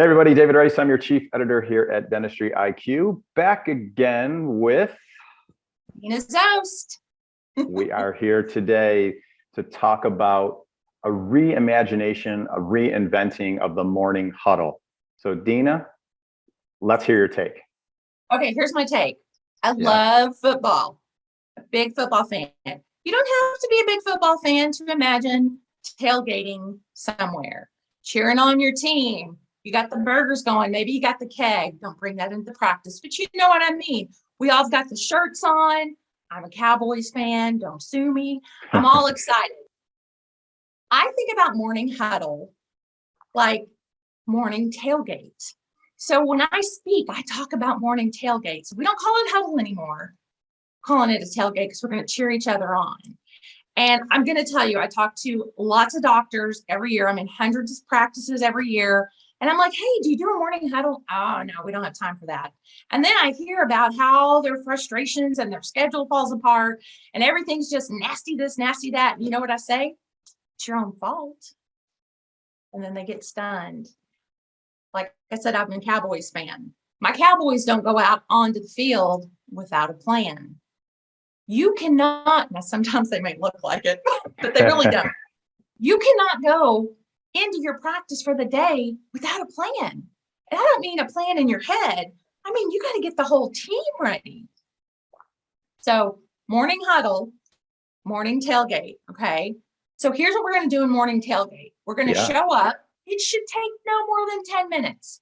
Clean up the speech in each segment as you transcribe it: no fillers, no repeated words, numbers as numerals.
Hey everybody, David Rice. I'm your chief editor here at DentistryIQ. Back again with Deana Zost. We are here today to talk about a reimagination, a reinventing of the morning huddle. So Deana, let's hear your take. Okay, here's my take. I love football. A big football fan. You don't have to be a big football fan to imagine tailgating somewhere, cheering on your team. You got the burgers going. Maybe you got the keg. Don't bring that into practice, but you know what I mean. We all got the shirts on. I'm a Cowboys fan. Don't sue me. I'm all excited. I think about morning huddle like morning tailgate. So when I speak, I talk about morning tailgates. We don't call it huddle anymore. We're calling it a tailgate because we're going to cheer each other on. And I'm going to tell you, I talk to lots of doctors every year. I'm in hundreds of practices every year. And I'm like, hey, do you do a morning huddle? Oh, no, we don't have time for that. And then I hear about how their frustrations and their schedule falls apart and everything's just nasty this, nasty that. And you know what I say? It's your own fault. And then they get stunned. Like I said, I'm a Cowboys fan. My Cowboys don't go out onto the field without a plan. You cannot, now sometimes they may look like it, but they really don't. You cannot go into your practice for the day without a plan. And I don't mean a plan in your head. I mean, you got to get the whole team ready. So morning huddle, morning tailgate. Okay. So here's what we're going to do in morning tailgate. We're going to show up. It should take no more than 10 minutes.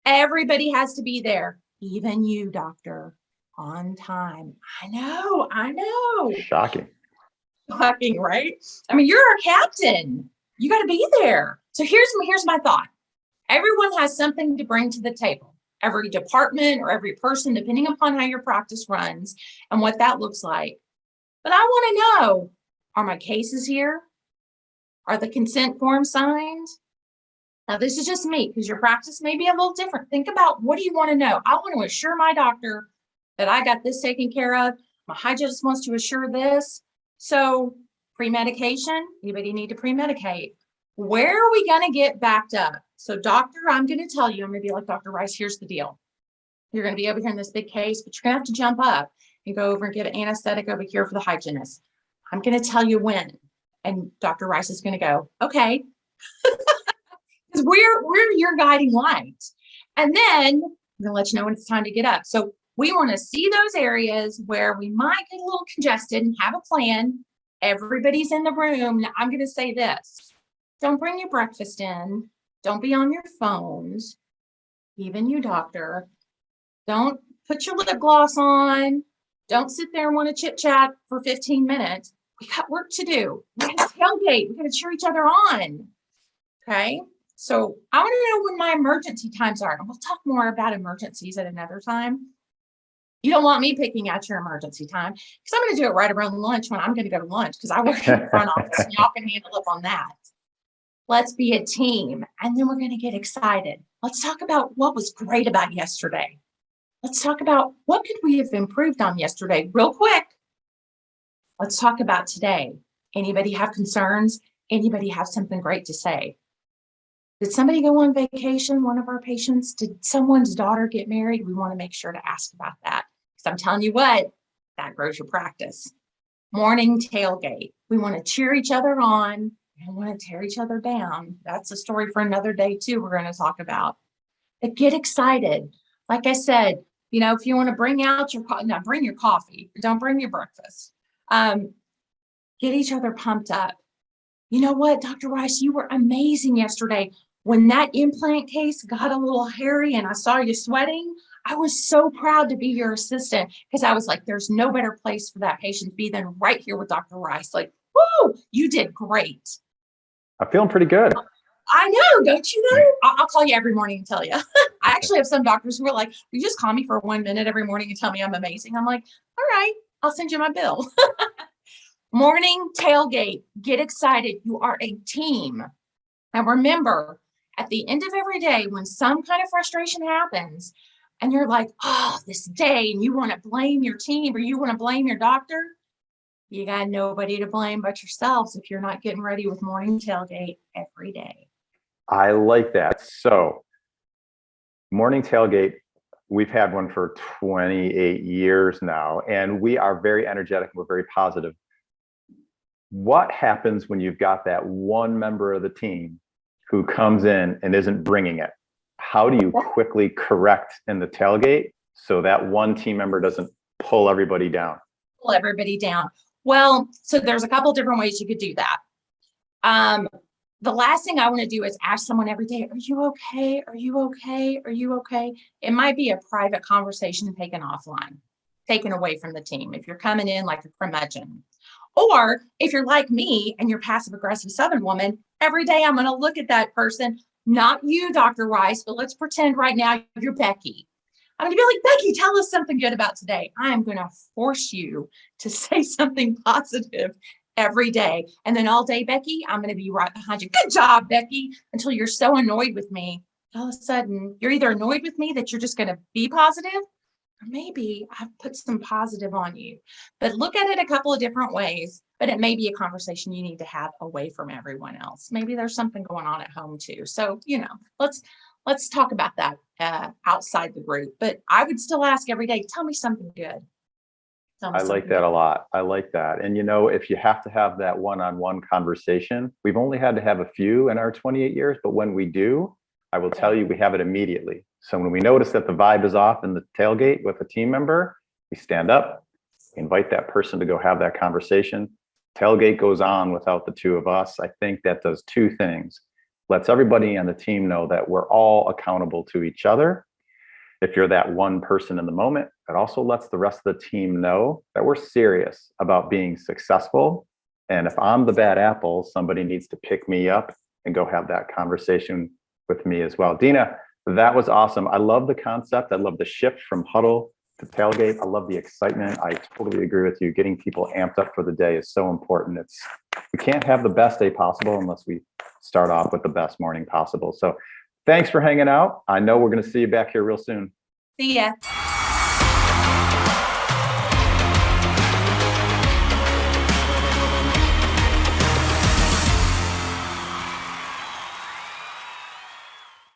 Everybody has to be there. Even you, doctor, on time. I know. Shocking, right? I mean, you're our captain. You got to be there. So here's my thought. Everyone has something to bring to the table. Every department or every person, depending upon how your practice runs and what that looks like. But I want to know, are my cases here? Are the consent forms signed? Now, this is just me because your practice may be a little different. Think about, what do you want to know? I want to assure my doctor that I got this taken care of. My hygienist wants to assure this. So pre-medication, anybody need to pre-medicate? Where are we going to get backed up? So doctor, I'm going to tell you, I'm going to be like, Dr. Rice, here's the deal. You're going to be over here in this big case, but you're going to have to jump up and go over and get an anesthetic over here for the hygienist. I'm going to tell you when. And Dr. Rice is going to go, okay. Because we're your guiding light. And then I'm going to let you know when it's time to get up. So we want to see those areas where we might get a little congested and have a plan. Everybody's in the room. Now, I'm going to say this. Don't bring your breakfast in. Don't be on your phones. Even you, doctor. Don't put your lip gloss on. Don't sit there and want to chit chat for 15 minutes. We got work to do. We got to tailgate. We got to cheer each other on. Okay. So I want to know when my emergency times are. And we'll talk more about emergencies at another time. You don't want me picking out your emergency time because I'm going to do it right around lunch when I'm going to go to lunch because I work in the front office and y'all can handle up on that. Let's be a team. And then we're going to get excited. Let's talk about what was great about yesterday. Let's talk about what could we have improved on yesterday real quick. Let's talk about today. Anybody have concerns? Anybody have something great to say? Did somebody go on vacation? One of our patients, did someone's daughter get married? We want to make sure to ask about that. Because I'm telling you what, that grows your practice. Morning tailgate. We want to cheer each other on and want to tear each other down. That's a story for another day too we're going to talk about. But get excited. Like I said, you know, if you want to bring out your coffee, now bring your coffee, don't bring your breakfast. Get each other pumped up. You know what, Dr. Rice, you were amazing yesterday. When that implant case got a little hairy and I saw you sweating, I was so proud to be your assistant because I was like, there's no better place for that patient to be than right here with Dr. Rice. Like, whoo, you did great. I'm feeling pretty good. I know, don't you know? I'll call you every morning and tell you. I actually have some doctors who are like, you just call me for 1 minute every morning and tell me I'm amazing. I'm like, all right, I'll send you my bill. Morning tailgate, get excited. You are a team. And remember, at the end of every day, when some kind of frustration happens and you're like, oh, this day, and you want to blame your team or you want to blame your doctor, you got nobody to blame but yourselves if you're not getting ready with morning tailgate every day. I like that. So Morning tailgate, we've had one for 28 years now, and we are very energetic. We're very positive. What happens when you've got that one member of the team who comes in and isn't bringing it? How do you quickly correct in the tailgate so that one team member doesn't pull everybody down? Pull everybody down. Well, so there's a couple different ways you could do that. The last thing I want to do is ask someone every day, are you okay? Are you okay? Are you okay? It might be a private conversation taken offline, taken away from the team. If you're coming in like a curmudgeon, or if you're like me and you're passive aggressive Southern woman, every day I'm going to look at that person, not you, Dr. Rice, but let's pretend right now you're Becky. I'm going to be like, Becky, tell us something good about today. I am going to force you to say something positive every day. And then all day, Becky, I'm going to be right behind you. Good job, Becky, until you're so annoyed with me. All of a sudden, you're either annoyed with me that you're just going to be positive, or maybe I've put some positive on you. But look at it a couple of different ways. But it may be a conversation you need to have away from everyone else. Maybe there's something going on at home too. So, let's talk about that outside the group. But I would still ask every day, tell me something good. I like that a lot. I like that. And if you have to have that one-on-one conversation, we've only had to have a few in our 28 years, but when we do, I will tell you, we have it immediately. So when we notice that the vibe is off in the tailgate with a team member, we stand up, invite that person to go have that conversation. Tailgate goes on without the two of us. I think that does two things. Lets everybody on the team know that we're all accountable to each other. If you're that one person in the moment, it also lets the rest of the team know that we're serious about being successful. And if I'm the bad apple, somebody needs to pick me up and go have that conversation with me as well. Deana, that was awesome. I love the concept. I love the shift from huddle to tailgate. I love the excitement. I totally agree with you. Getting people amped up for the day is so important. We can't have the best day possible unless we start off with the best morning possible. So thanks for hanging out. I know we're going to see you back here real soon. See ya.